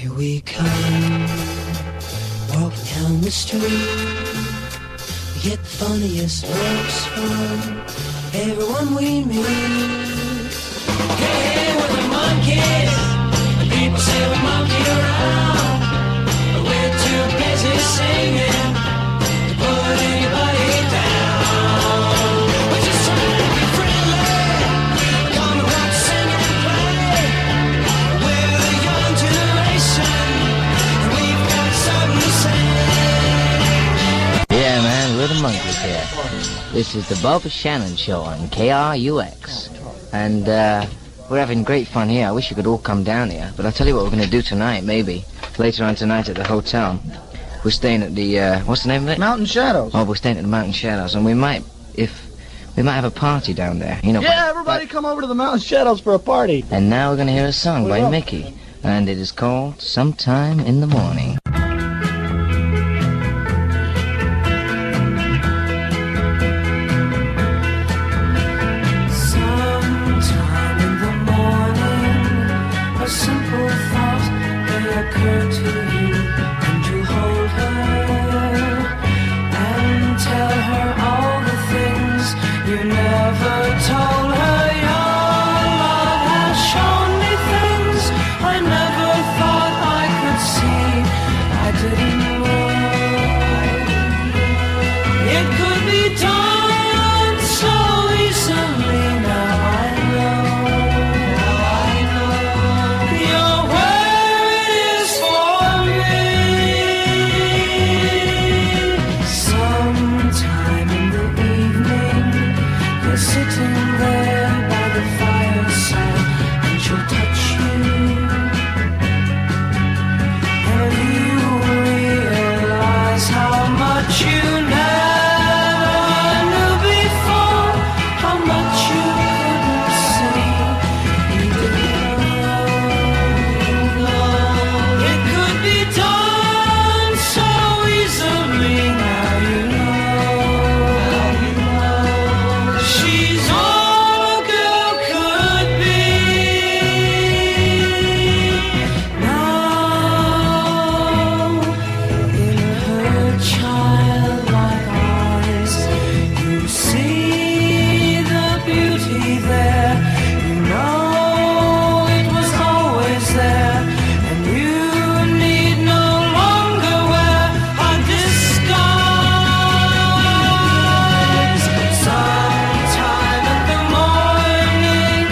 Here we come, walking down the street. We get the funniest looks from everyone we meet. Hey, we're the Monkees, and people say we monkey around, but we're too busy singing to put anybody down. We're just trying to be friendly, come and rock, sing and play. We're the young generation, and we've got something to say. Yeah, man, we're the Monkees here. This is the Bob Shannon Show on KRUX. And, we're having great fun here. I wish you could all come down here. But I'll tell you what we're going to do tonight, maybe. Later on tonight at the hotel. We're staying at the, what's the name of it? Mountain Shadows. Oh, we're staying at the Mountain Shadows. And we might have a party down there. You know. Yeah, everybody come over to the Mountain Shadows for a party. And now we're going to hear a song by Mickey. And it is called Sometime in the Morning. A simple thought may occur to you, and you hold her and tell her all the things you never told her. Your love has shown me things I never thought I could see. I didn't know it could be done so easily. Now I know. Sitting there by the fireside, and she'll touch you, and you realize how much you never knew before, how much you couldn't see. You didn't know it could be done so easily. Now you know. She's all a girl could be. Now, in her childlike eyes, you see the beauty there. You know it was always there, and you need no longer wear a disguise. Sometime in the morning,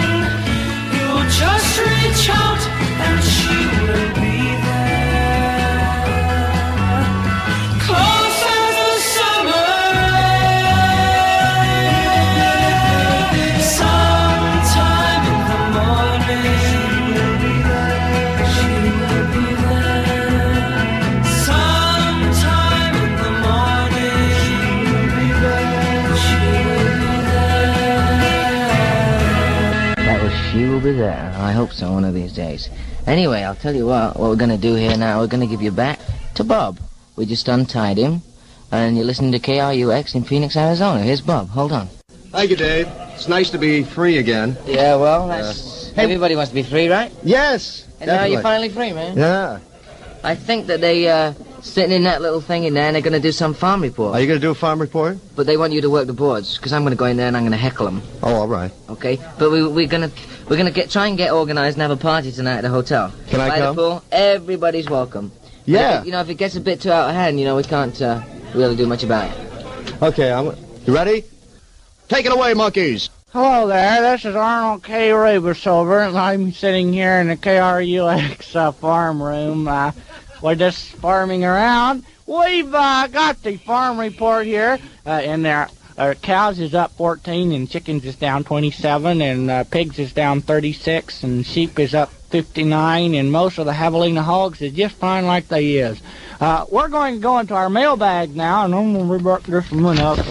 you'll just reach out and she will be there, close as the summer air. Sometime in the morning, she will be there. Sometime in the morning, she will be there. That was She Will Be There. I hope so one of these days. Anyway, I'll tell you what we're going to do here now. We're going to give you back to Bob. We just untied him. And you're listening to KRUX in Phoenix, Arizona. Here's Bob. Hold on. Thank you, Dave. It's nice to be free again. Yeah, well, that's... everybody wants to be free, right? Yes, And now definitely. you're finally free, man. Yeah. I think that they, sitting in that little thing in there, and they're going to do some farm report. Are you going to do a farm report? But they want you to work the boards, because I'm going to go in there and I'm going to heckle them. Oh, all right. Okay? But we're going to try and get organized and have a party tonight at the hotel. Can I By come? the pool, everybody's welcome. Yeah. But if it gets a bit too out of hand, we can't really do much about it. Okay, you ready? Take it away, Monkees. Hello there, this is Arnold K. Rubersover, and I'm sitting here in the KRUX farm room. We're just farming around. We've got the farm report here, and our cows is up 14, and chickens is down 27, and pigs is down 36, and sheep is up 59, and most of the javelina hogs is just fine like they is. We're going to go into our mailbag now, and I'm going to be back just a minute.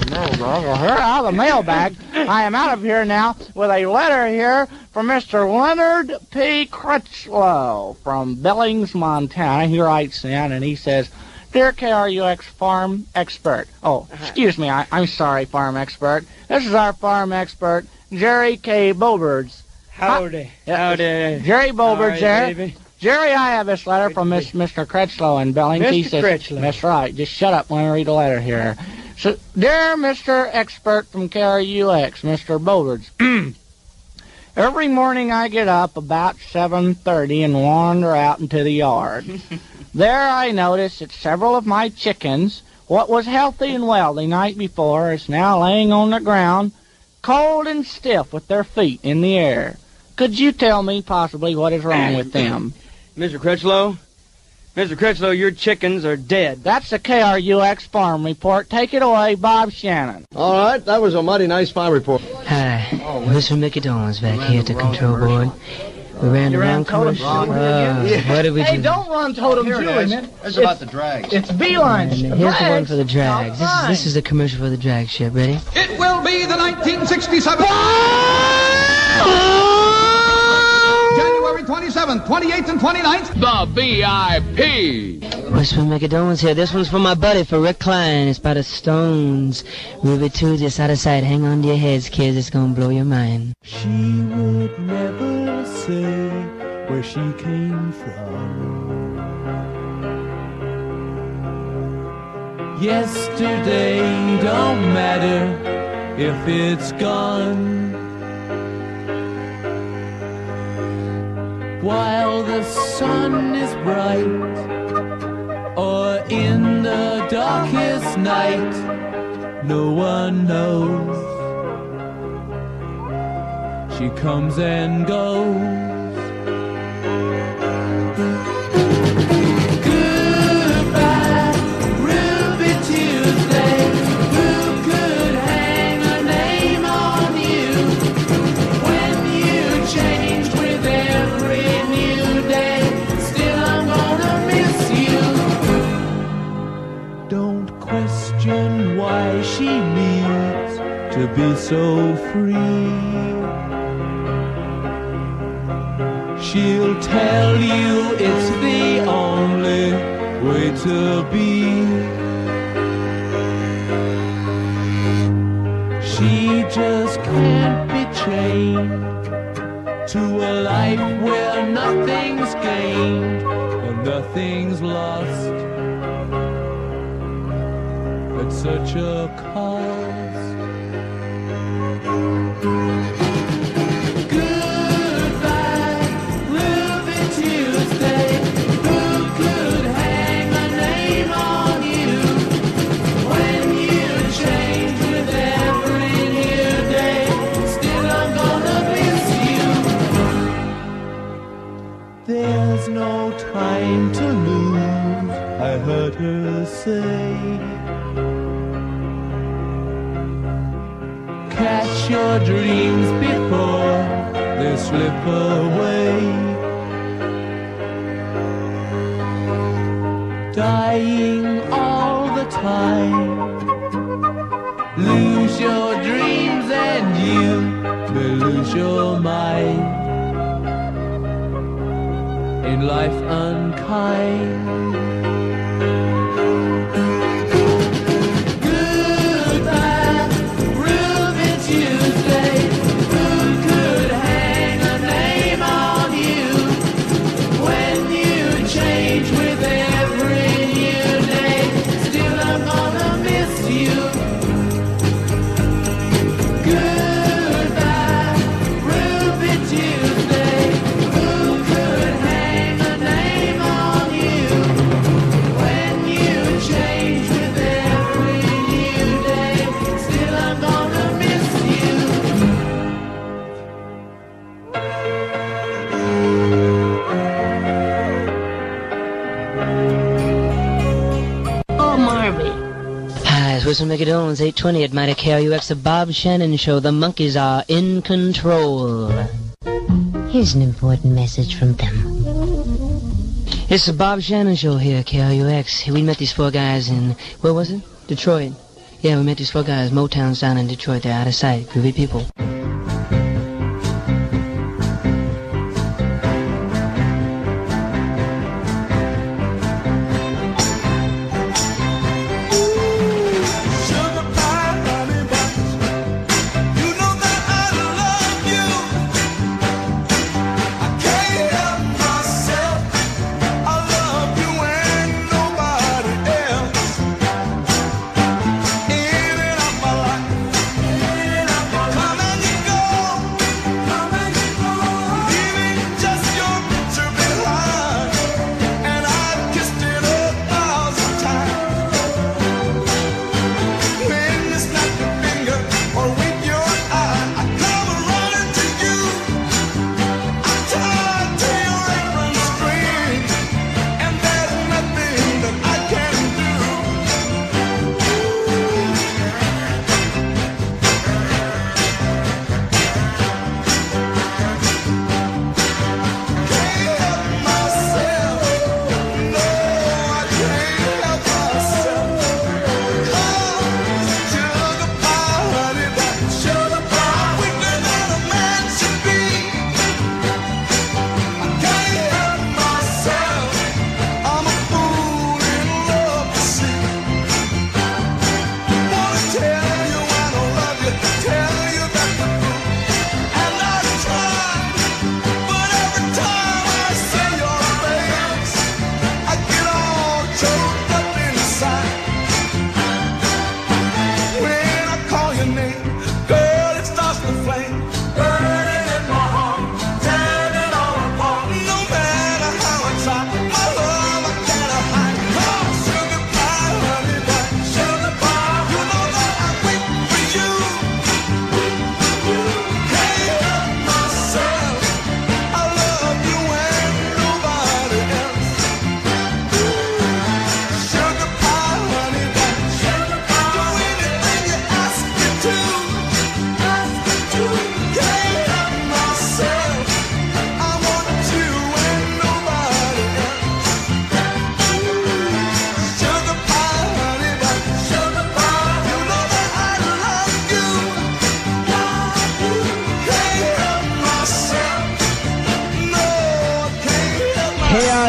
Here out of the mailbag. I am out of here now with a letter here from Mr. Leonard P. Crutchlow from Billings, Montana. He writes in, and he says, Dear KRUX farm expert. Oh, excuse me, I'm sorry, farm expert. This is our farm expert, Jerry K. Boberts. Howdy. Howdy. Jerry Boberts there. Baby. Jerry, I have this letter from Mr. Critchlow in Billings. He Mr. says, Critchlow. That's right. Just shut up when I read the letter here. So, dear Mr. Expert from KRUX, Mr. Bogards, every morning I get up about 7:30 and wander out into the yard. There I notice that several of my chickens, what was healthy and well the night before, is now laying on the ground, cold and stiff with their feet in the air. Could you tell me possibly what is wrong with them? Mr. Critchlow? Mr. Critchlow, your chickens are dead. That's the KRUX Farm Report. Take it away, Bob Shannon. All right, that was a mighty nice farm report. Hi, Mr. Mickey Dolan's back here at the control board. We ran around commercial. What did we do? Hey, don't run Totem Julie, man. It's about the drags. It's beeline. And here's the one for the drags. This is the commercial for the drag ship. Ready? It will be the 1967 January 27th, 28th, and 29th. The VIP. Whisper McDonald's here. This one's for my buddy, for Rick Klein. It's by the Stones. Ruby 2, just out of sight. Hang on to your heads, kids. It's gonna blow your mind. She would never say where she came from. Yesterday don't matter if it's gone. While the sun is bright, or in the darkest night, no one knows. She comes and goes. Goodbye, Ruby Tuesday. Who could hang a name on you when you changed with every new day? Still, I'm gonna miss you. Don't question why she needs to be so free. She'll tell you it's the only way to be. She just can't be chained to a life where nothing's gained and nothing's lost at such a cost. There's no time to lose, I heard her say. Catch your dreams before they slip away. Dying all the time. Lose your dreams and you may lose your mind. In life unkind. Goodbye, Ruby Tuesday. Who could hang a name on you when you change with every new day? Still, I'm gonna miss you. Goodbye, Ruby Tuesday. Who could hang a name on you when you change with every new day? Still, I'm gonna miss you. Oh, Marvy. Hi, it's Whistle McDonald's 820 at Mighty KRUX, the Bob Shannon Show. The Monkees are in control. Here's an important message from them. It's the Bob Shannon Show here at KRUX. We met these four guys in, where was it? Detroit. Yeah, we met these four guys, Motown's down in Detroit. They're out of sight, groovy people. Sugar pie, honey buns. You know that I love you. I can't help myself. I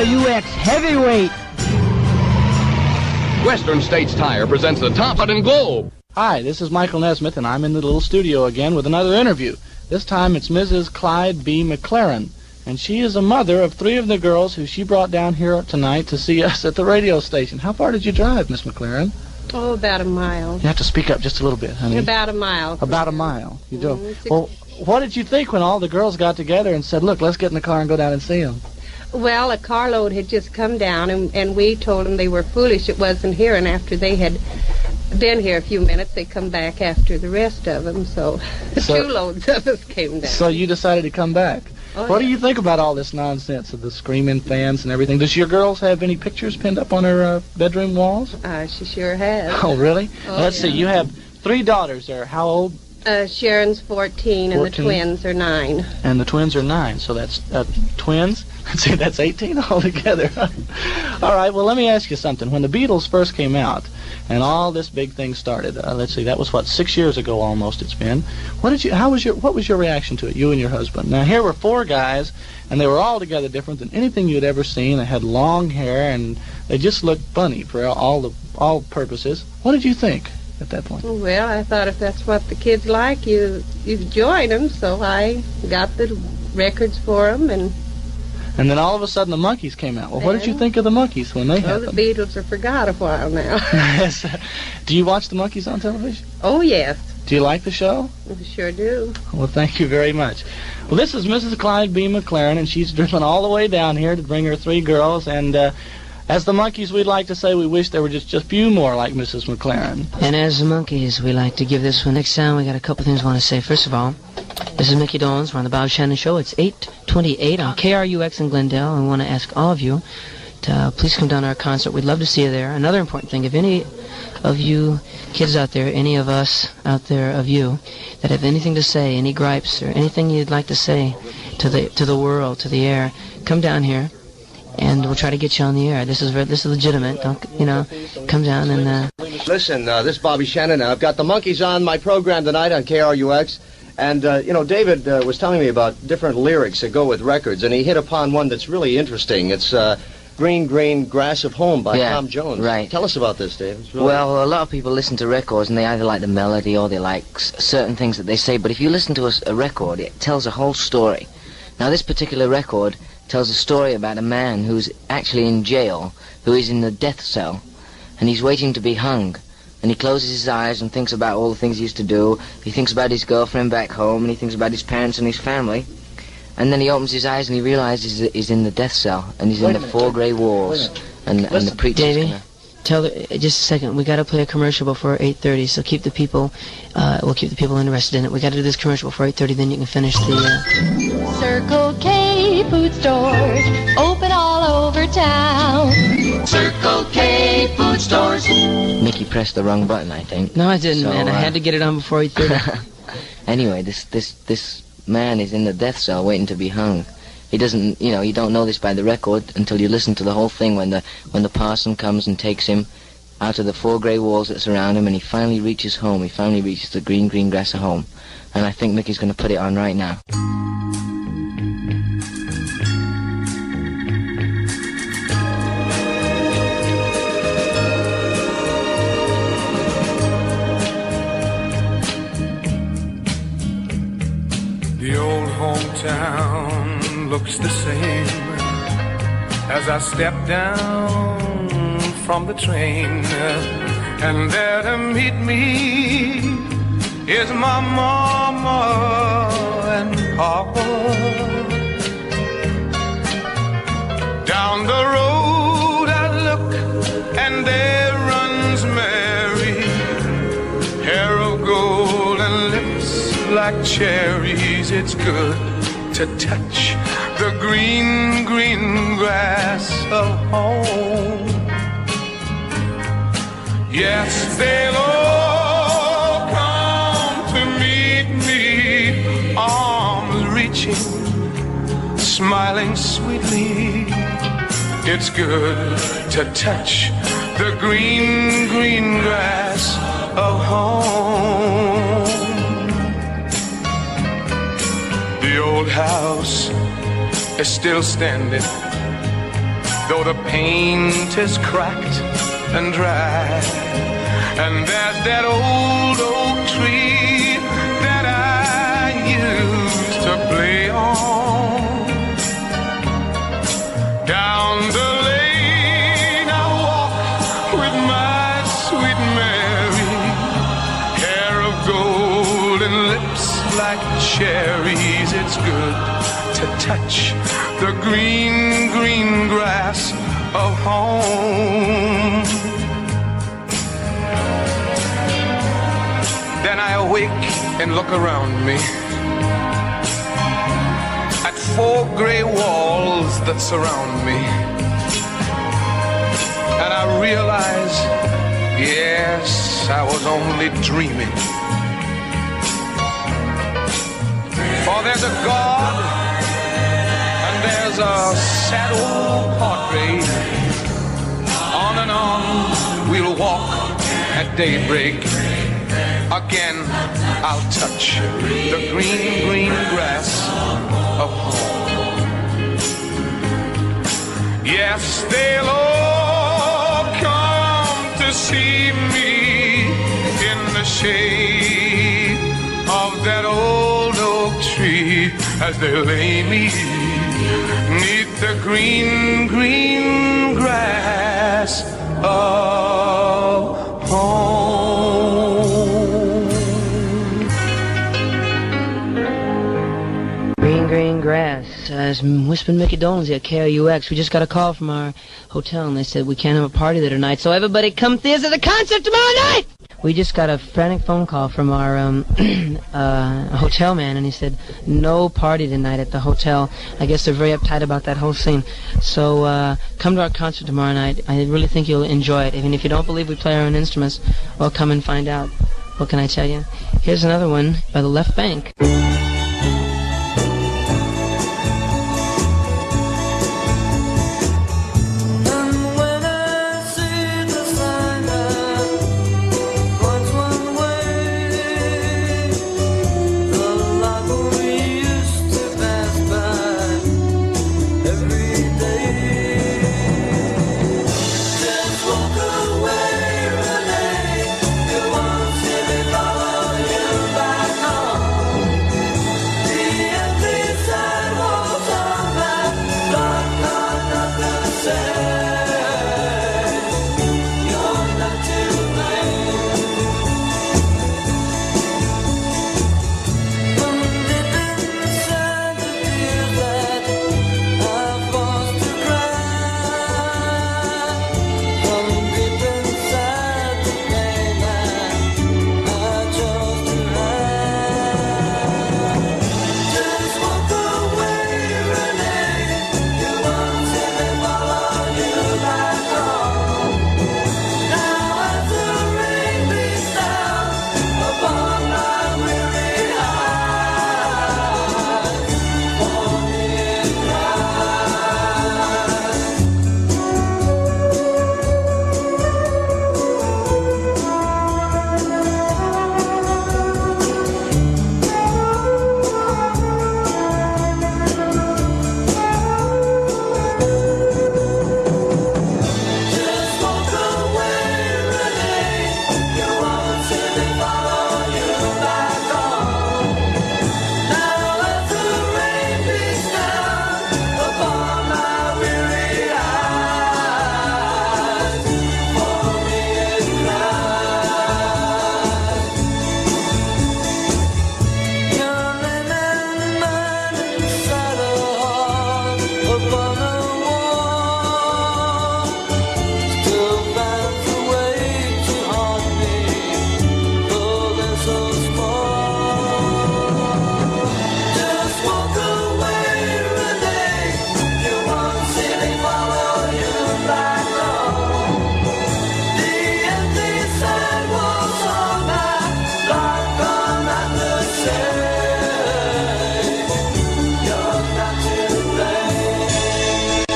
KRUX Heavyweight. Western States Tire presents the Top Hat and Globe. Hi, this is Michael Nesmith, and I'm in the little studio again with another interview. This time it's Mrs. Clyde B. McLaren, and she is a mother of 3 of the girls who she brought down here tonight to see us at the radio station. How far did you drive, Miss McLaren? Oh, about a mile. You have to speak up just a little bit, honey. About a mile. About a mile. You do. Well, what did you think when all the girls got together and said, look, let's get in the car and go down and see them? Well, a carload had just come down, and we told them they were foolish it wasn't here, and after they had been here a few minutes, they come back after the rest of them, so 2 loads of us came down. So you decided to come back. Oh, what do you think about all this nonsense of the screaming fans and everything? Does your girls have any pictures pinned up on her bedroom walls? She sure has. Oh, really? Oh, Let's see. You have 3 daughters there. How old? Sharon's 14, and the twins are 9. And the twins are 9, so that's twins? See, that's 18 altogether. All right, well, let me ask you something. When the Beatles first came out and all this big thing started, let's see, that was, 6 years ago almost it's been. What was your reaction to it, you and your husband? Now, here were 4 guys, and they were all together different than anything you'd ever seen. They had long hair, and they just looked funny for all purposes. What did you think at that point? Well, I thought if that's what the kids like, you join them, so I got the records for them, and then all of a sudden the Monkees came out. Well, what did you think of the Monkees when they happened? The Beatles are forgot a while now. Yes. Do you watch the Monkees on television? Oh, yes. Do you like the show? I sure do. Well, thank you very much. Well, this is Mrs. Clyde B. McLaren, and she's driven all the way down here to bring her 3 girls, and as the Monkees, we'd like to say we wish there were just a few more like Mrs. McLaren. And as the Monkees, we like to give this one. Next time, we got a couple things we want to say. First of all, this is Mickey Dolenz. We're on the Bob Shannon Show. It's 8:28 on KRUX in Glendale. And we want to ask all of you to please come down to our concert. We'd love to see you there. Another important thing, if any of you kids out there, any of us out there of you, that have anything to say, any gripes or anything you'd like to say to the world, to the air, come down here. And we'll try to get you on the air. This is legitimate. Don't, come down and... Listen, this is Bobby Shannon. I've got the Monkees on my program tonight on KRUX. And, David was telling me about different lyrics that go with records, and he hit upon one that's really interesting. It's Green, Green Grass of Home by Tom Jones. Right. Tell us about this, David. Well, a lot of people listen to records, and they either like the melody or they like certain things that they say. But if you listen to a record, it tells a whole story. Now, this particular record tells a story about a man who's actually in jail, who is in the death cell, and he's waiting to be hung. And he closes his eyes and thinks about all the things he used to do. He thinks about his girlfriend back home, and he thinks about his parents and his family. And then he opens his eyes and he realizes that he's in the death cell, and he's in the 4 grey walls. And the preacher's Davey, tell her, just a second, we got to play a commercial before 8:30, so keep the people, we'll keep the people interested in it. We got to do this commercial before 8:30, then you can finish the... Circle K food stores, open all over town. Circle K food stores. Mickey pressed the wrong button, I think. No, I didn't, So, man. I had to get it on before 8:30. Anyway, this man is in the death cell waiting to be hung. He doesn't, you don't know this by the record until you listen to the whole thing when the parson comes and takes him out of the 4 grey walls that surround him, and he finally reaches home. He finally reaches the green, green grass of home. And I think Mickey's going to put it on right now. The old hometown looks the same as I step down from the train, and there to meet me is my mama and papa. Down the road I look, and there runs Mary, hair of gold and lips like cherries. It's good to touch the green, green grass of home. Yes, they'll all come to meet me, arms reaching, smiling sweetly. It's good to touch the green, green grass of home. The old house is still standing, though the paint is cracked and dry. And there's that old oak tree that I used to play on. Down the lane I walk with my sweet Mary, hair of gold and lips like cherries. It's good to touch the green, green grass of home. Then I awake and look around me at 4 gray walls that surround me, and I realize, yes, I was only dreaming. For there's a God and there's a sad old portrait. On and on we'll walk at daybreak. Again I'll touch the green, green grass of home. Yes, they'll all come to see me in the shade of that old oak tree as they lay me 'neath the green, green grass of home. Green, green grass. It's Whispering Mickey Dolan's here at KRUX. We just got a call from our hotel, and they said we can't have a party there tonight, so everybody come see us at the concert tomorrow night! We just got a frantic phone call from our hotel man, and he said no party tonight at the hotel. I guess they're very uptight about that whole scene. So come to our concert tomorrow night. I really think you'll enjoy it. Even if you don't believe we play our own instruments, well, come and find out. What can I tell you? Here's another one by the Left Bank.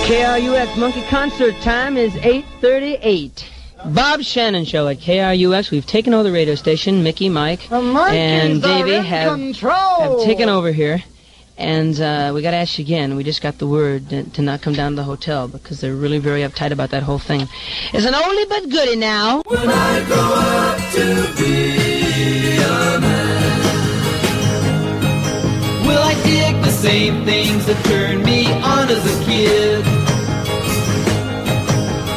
KRUX Monkey Concert time is 8:38. Bob Shannon Show at KRUX. We've taken over the radio station. Mickey, Mike, and Davey have taken over here. And we got to ask you again. We just got the word to not come down to the hotel because they're really very uptight about that whole thing. It's an oldie but goodie now. When I grow up to be a man, will I dig the same things that turned me on as a kid?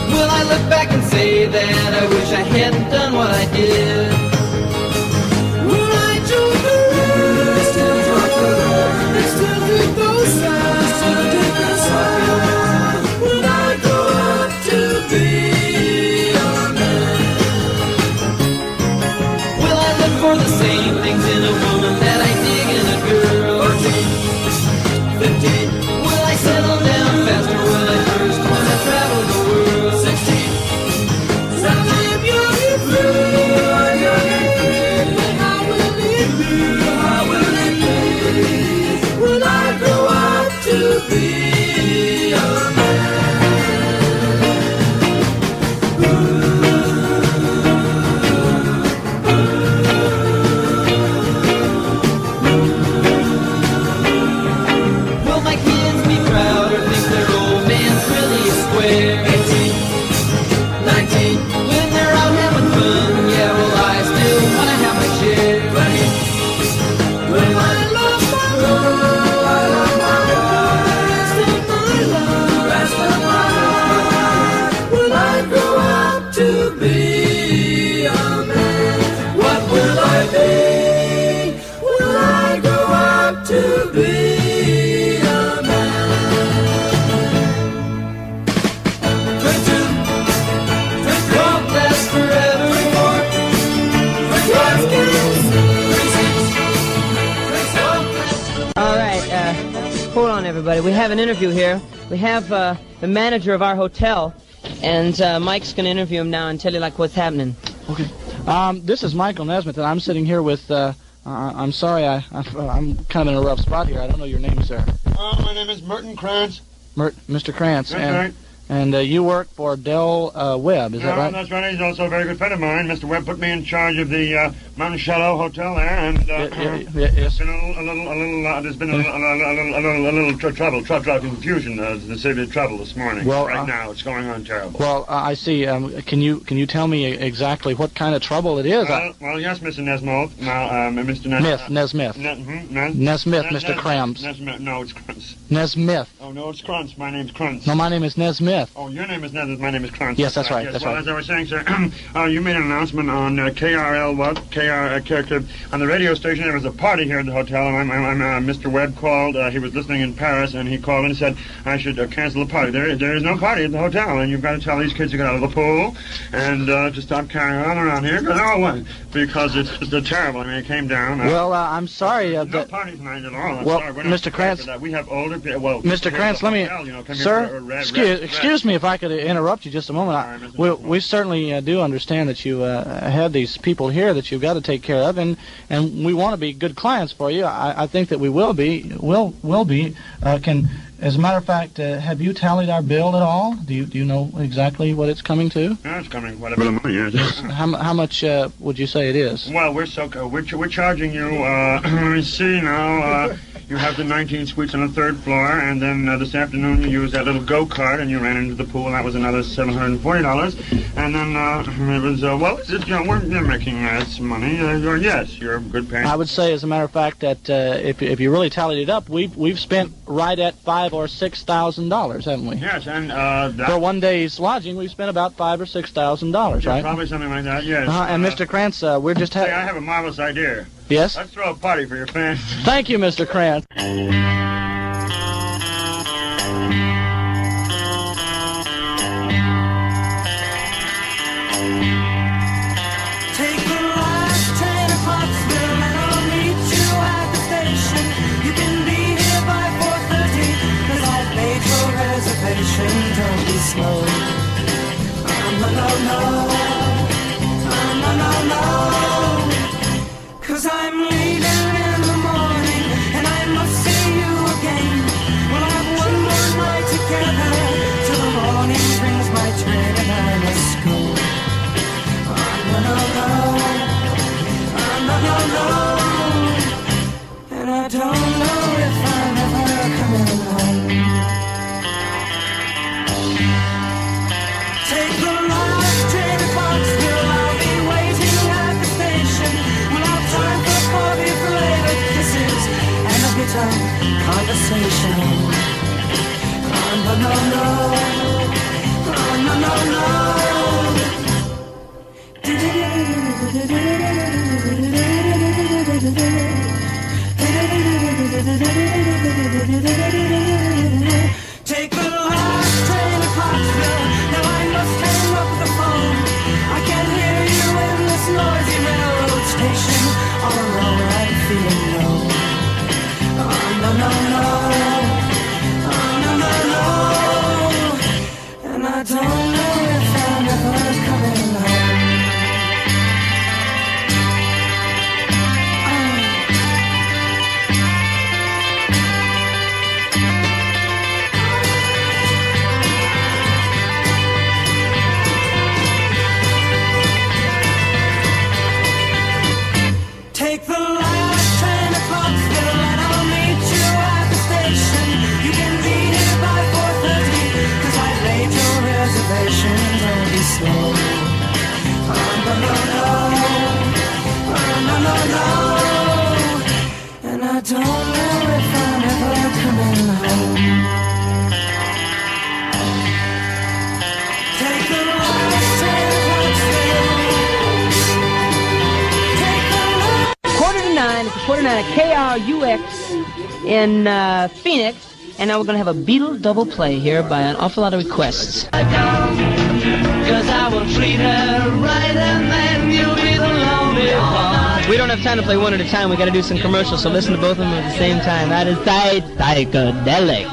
Will I look back and say that I wish I hadn't done what I did? will I do the right, still talk the right, and still dig those signs, still dig the signs? When I grow up to be a man, will I look for the same things in a woman that I dig in a girl? 14, 15, will I settle down faster? Will I first when I travel the world? 16, 17, young and free, young and free. How will it be? How will it be when I grow up to be a man? Will my kids be proud or think their old man's really a square? 18, 19, When they're out having fun, yeah, will I still wanna have my share? 20. Will I love my love? I love my rest of my life, rest of my life. Will I grow up to be a man? What will I be? Will I grow up to be a man? 22, 23, Won't last forever. 24, 26, All right, hold on, everybody. We have an interview here. We have the manager of our hotel, and Mike's going to interview him now and tell you, like, what's happening. Okay. This is Michael Nesmith, and I'm sitting here with, I'm sorry, I'm kind of in a rough spot here. I don't know your name, sir. My name is Merton Krantz. Mr. Krantz. That's right. And you work for Del Webb, is that right? That's right. He's also a very good friend of mine. Mr. Webb put me in charge of the Monticello Hotel there, and yes. there's been a little trouble, confusion, the city trouble this morning. Well, right now, it's going on terrible. Well, I see. Can you tell me exactly what kind of trouble it is? Well, yes, Mr. Nesmith. Now, Mr. Nesmith. Nesmith, Mr. Krantz. Nesmith. No, it's Krantz. Nesmith. Oh, no, it's Krantz. My name's Krantz. No, my name is Nesmith. Oh, your name is Nesmith. My name is Krantz. Yes, that's right. Yes. That's well, right. as I was saying, sir, you made an announcement on on the radio station. There was a party here at the hotel, and Mr. Webb called. He was listening in Paris, and he called and said I should cancel the party. There is no party at the hotel, and you've got to tell these kids to get out of the pool and to stop carrying on around here. Because it's just terrible. I mean, it came down. Well, I'm sorry. No party tonight at all. Well, sorry. Mr. Krantz, we have older people. Well, Mr. Krantz, let me, sir, excuse me if I could interrupt you just a moment. We certainly do understand that you had these people here that you've got to take care of, and we want to be good clients for you. I think that we will be. As a matter of fact, have you tallied our bill at all? Do you know exactly what it's coming to? Yeah, it's coming quite a bit of money. Yes. How much would you say it is? Well, we're charging you. Let me see now. You have the 19 suites on the third floor, and then this afternoon you used that little go-kart and you ran into the pool, and that was another $740. And then it was we're making some money. Yes, you're a good parent. I would say, as a matter of fact, that if you really tallied it up, we've spent right at $5,000 or $6,000, haven't we? Yes, and for one day's lodging, we've spent about $5,000 or $6,000, right? Probably something like that. Yes. And Mr. Krantz, we're just having. I have a marvelous idea. Yes? Let's throw a party for your fans. Thank you, Mr. Krantz. take the last train to Pottsville and I'll meet you at the station. You can be here by 4:30 'cause I've made your reservation. Don't be slow. No. 'Cause I'm leaving in the morning and I must see you again. We'll have one more night together till the morning brings my train and I must go. No. And I don't know if I'm KRUX in Phoenix. And now we're going to have a Beatle double play here by an awful lot of requests. 'Cause I will treat her right and then you'll be the lonely one. We don't have time to play one at a time. We got to do some commercials, so listen to both of them at the same time. That is psychedelic.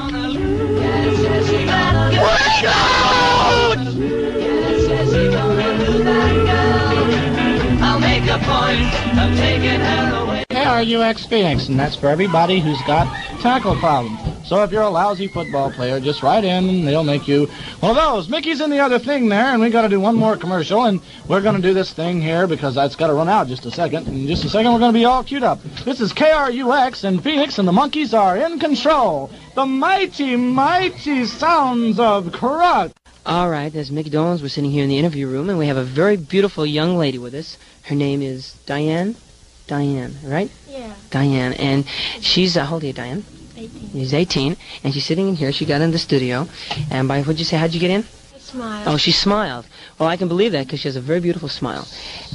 I'll make a point of taking her away. KRUX Phoenix, and that's for everybody who's got tackle problems. So if you're a lousy football player, just write in and they'll make you one of those. Mickey's in the other thing there, and we got to do one more commercial, and we're going to do this thing here because that's got to run out just a second. In just a second, we're going to be all queued up. This is KRUX in Phoenix, and the Monkees are in control. The mighty, mighty sounds of KRUX. All right, there's Mickey Dolenz. We're sitting here in the interview room, and we have a very beautiful young lady with us. Her name is Diane. Diane, right? Yeah. Diane, and she's, how old are you, Diane? 18. She's 18, and she's sitting in here. She got in the studio, and by, what'd you say, how'd you get in? I smiled. Oh, she smiled. Well, I can believe that because she has a very beautiful smile.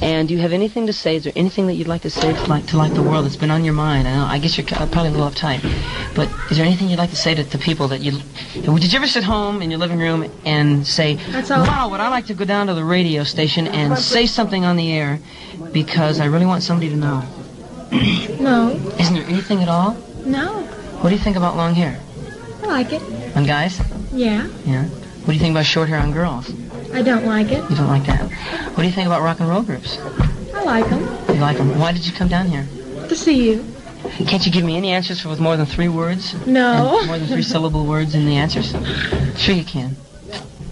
And do you have anything to say? Is there anything that you'd like to say to the world that's been on your mind? I know, I guess you're probably a little uptight, but is there anything you'd like to say to people that you... Did you ever sit home in your living room and say, wow, would I like to go down to the radio station and say something on the air because I really want somebody to know? No. Isn't there anything at all? No. What do you think about long hair? I like it. On guys? Yeah. Yeah. What do you think about short hair on girls? I don't like it. You don't like that? What do you think about rock and roll groups? I like them. You like them? Why did you come down here? To see you. Can't you give me any answers with more than 3 words? No. And more than 3 syllable words in the answers? Sure you can.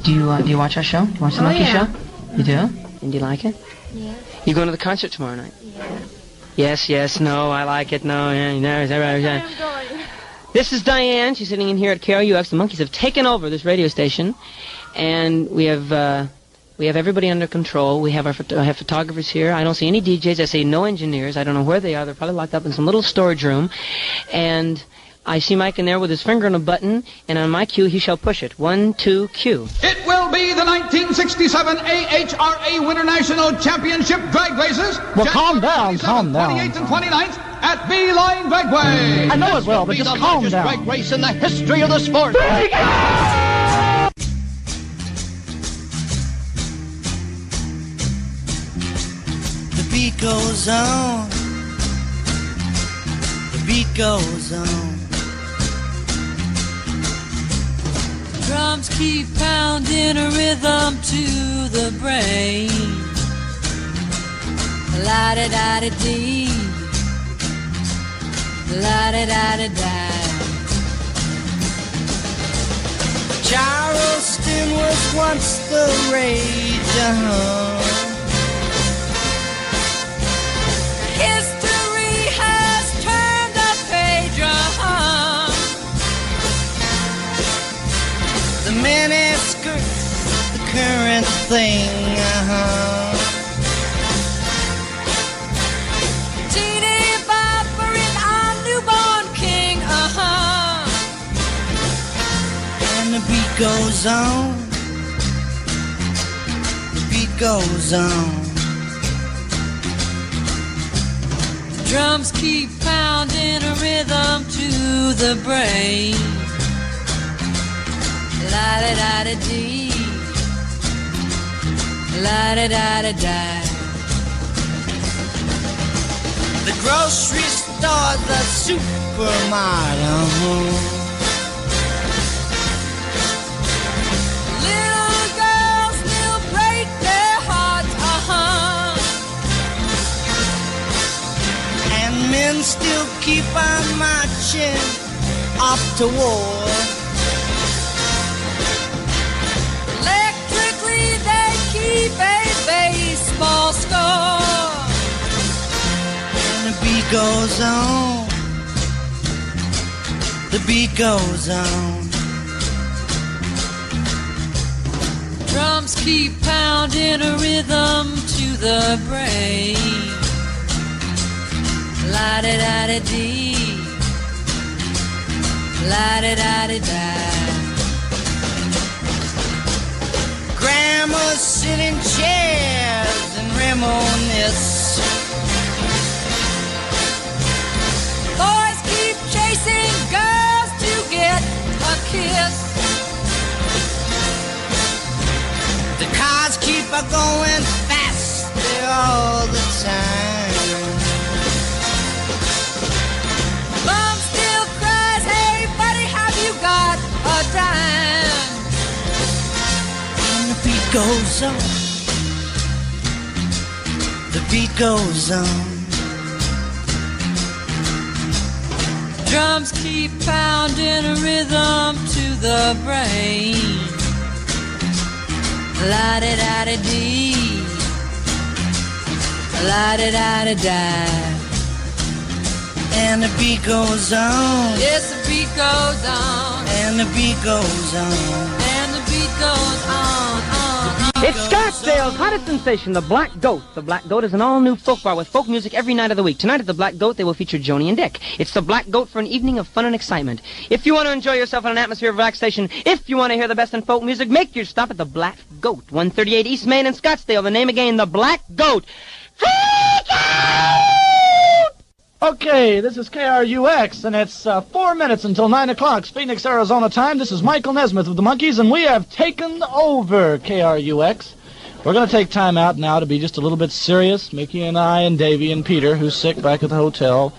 Do you watch our show? Do you watch the Monkey show? You do? And do you like it? Yeah. You going to the concert tomorrow night? Yeah. Yes, yes, no, I like it, no, yeah. This is Diane. She's sitting in here at KRUX. The Monkees have taken over this radio station, and we have everybody under control. We have our photographers here. I don't see any DJs. I see no engineers. I don't know where they are. They're probably locked up in some little storage room, and I see Mike in there with his finger on a button, and on my cue, he shall push it. 1, 2, cue. It will be the 1967 AHRA Winter National Championship Drag Races. Well, calm down. 28th and 29th at B-Line Dragway. I know it will, but just calm down. Drag race in the history of the sport. The beat goes on. The beat goes on. Drums keep pounding a rhythm to the brain. La-da-da-da-dee, la-da-da-da-da. Charleston was once the rage, History has turned a page, The mini skirts, the current thing, Teeny bopper in our newborn king, And the beat goes on. The beat goes on. Drums keep pounding a rhythm to the brain. La-da-da-da-dee, la-da-da-da-da. The grocery store, the supermarket. Little girls still break their hearts, And men still keep on marching off to war. Electrically they keep a baseball score. And the beat goes on. The beat goes on. Drums keep pounding a rhythm to the brain. La-da-da-da-dee, la-da-da-da-da. Grandmas sit in chairs and reminisce. Boys keep are going faster all the time. Mom still cries, hey buddy, have you got a dime? And the beat goes on. The beat goes on. Drums keep pounding a rhythm to the brain. La-di-da-di-dee, la-di-da-di-da. And the beat goes on. Yes, the beat goes on. And the beat goes on. And the beat goes on. It's Scottsdale's hottest sensation, the Black Goat. The Black Goat is an all-new folk bar with folk music every night of the week. Tonight at the Black Goat, they will feature Joni and Dick. It's the Black Goat for an evening of fun and excitement. If you want to enjoy yourself in an atmosphere of relaxation, if you want to hear the best in folk music, make your stop at the Black Goat, 138 East Main in Scottsdale. The name again, the Black Goat. Okay, this is KRUX, and it's 4 minutes until 9 o'clock, Phoenix, Arizona time. This is Michael Nesmith of the Monkees, and we have taken over KRUX. We're going to take time out now to be just a little bit serious. Mickey and I and Davey and Peter, who's sick back at the hotel,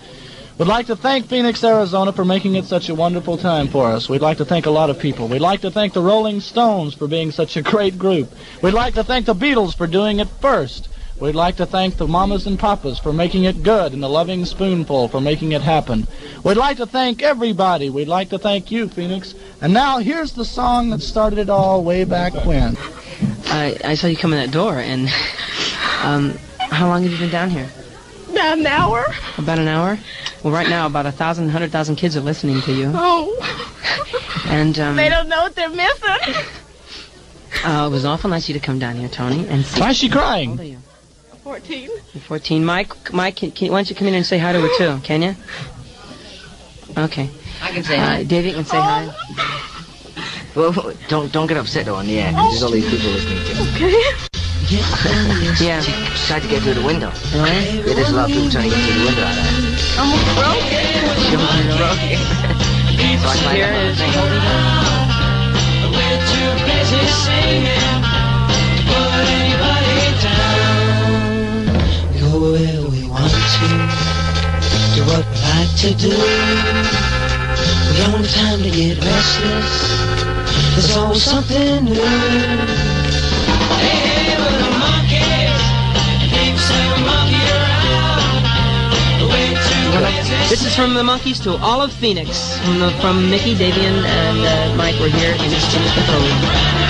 would like to thank Phoenix, Arizona for making it such a wonderful time for us. We'd like to thank a lot of people. We'd like to thank the Rolling Stones for being such a great group. We'd like to thank the Beatles for doing it first. We'd like to thank the mamas and papas for making it good and the Loving Spoonful for making it happen. We'd like to thank everybody. We'd like to thank you, Phoenix. And now here's the song that started it all way back when. I saw you come in that door, and how long have you been down here? About an hour. About an hour? Well, right now, about 100,000 kids are listening to you. Oh. And They don't know what they're missing. it was awful nice of you to come down here, Tony. And why is she crying? How old are you? 14. You're 14. Mike, why don't you come in and say hi to her too? Can you? Okay. I can say hi. Davey can say hi. Well, don't get upset though on the air, 'cause there's all these people listening to you. Okay. Yeah. She tried to get through the window. Really? Yeah, there's a lot of people trying to get through the window out there. Almost broken. She almost broke. So I tried Here is We're too busy singing to put anybody down. Go where we want to, do what we like to do. We don't have time to get restless. There's always something new. Hey, we're the Monkees. Keep saying monkey around. We're too busy. This is from the Monkees to all of Phoenix. From Mickey, Davey, and Mike. We're here in the Code.